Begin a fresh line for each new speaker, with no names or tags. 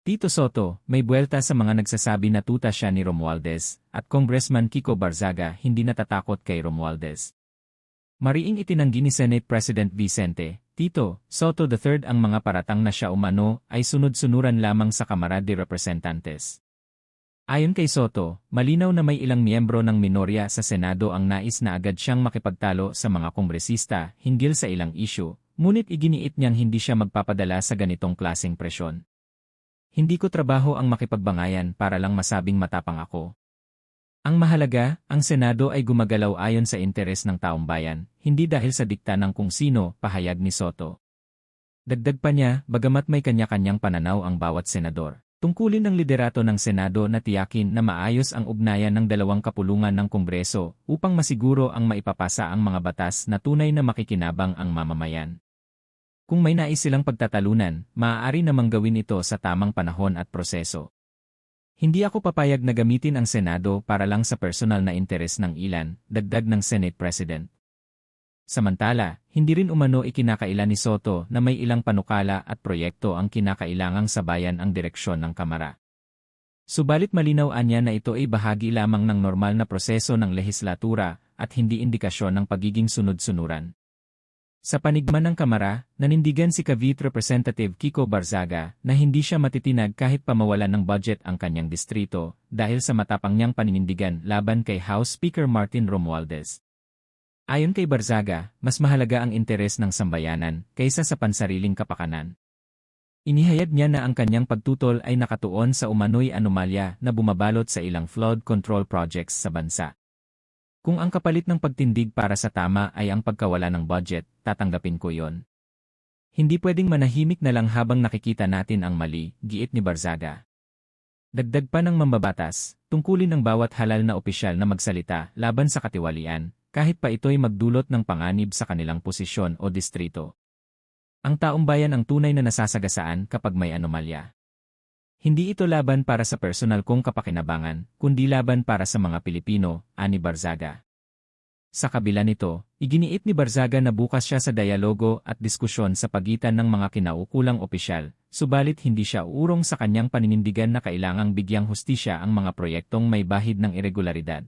Tito Soto, may buwelta sa mga nagsasabi na tuta siya ni Romualdez, at Congressman Kiko Barzaga hindi natatakot kay Romualdez. Mariing itinanggi ni Senate President Vicente Tito Soto III ang mga paratang na siya umano ay sunod-sunuran lamang sa Kamara de Representantes. Ayon kay Soto, malinaw na may ilang miyembro ng minorya sa Senado ang nais na agad siyang makipagtalo sa mga kongresista hinggil sa ilang isyu, ngunit iginiit niyang hindi siya magpapadala sa ganitong klaseng presyon. Hindi ko trabaho ang makipagbangayan para lang masabing matapang ako. Ang mahalaga, ang Senado ay gumagalaw ayon sa interes ng taong bayan, hindi dahil sa dikta ng kung sino, pahayag ni Soto. Dagdag pa niya, bagamat may kanya-kanyang pananaw ang bawat senador. Tungkulin ng liderato ng Senado na tiyakin na maayos ang ugnayan ng dalawang kapulungan ng Kongreso upang masiguro ang maipapasa ang mga batas na tunay na makikinabang ang mamamayan. Kung may nais silang pagtatalunan, maaari namang gawin ito sa tamang panahon at proseso. Hindi ako papayag na gamitin ang Senado para lang sa personal na interes ng ilan, dagdag ng Senate President. Samantala, hindi rin umano ikinakaila ni Soto na may ilang panukala at proyekto ang kinakailangang sabayan ang direksyon ng Kamara. Subalit malinaw niya na ito ay bahagi lamang ng normal na proseso ng lehislatura at hindi indikasyon ng pagiging sunod-sunuran. Sa panigma ng Kamara, nanindigan si Cavite Representative Kiko Barzaga na hindi siya matitinag kahit pamawalan ng budget ang kanyang distrito dahil sa matapang niyang paninindigan laban kay House Speaker Martin Romualdez. Ayon kay Barzaga, mas mahalaga ang interes ng sambayanan kaysa sa pansariling kapakanan. Inihayag niya na ang kanyang pagtutol ay nakatuon sa umano'y anomalya na bumabalot sa ilang flood control projects sa bansa. Kung ang kapalit ng pagtindig para sa tama ay ang pagkawala ng budget, tatanggapin ko yon. Hindi pwedeng manahimik na lang habang nakikita natin ang mali, giit ni Barzaga. Dagdag pa ng mambabatas, tungkulin ng bawat halal na opisyal na magsalita laban sa katiwalian, kahit pa ito'y magdulot ng panganib sa kanilang posisyon o distrito. Ang taong bayan ang tunay na nasasagasaan kapag may anomalya. Hindi ito laban para sa personal kong kapakinabangan, kundi laban para sa mga Pilipino, ani Barzaga. Sa kabila nito, iginiit ni Barzaga na bukas siya sa dialogo at diskusyon sa pagitan ng mga kinaukulang opisyal, subalit hindi siya uurong sa kanyang paninindigan na kailangang bigyang hustisya ang mga proyektong may bahid ng irregularidad.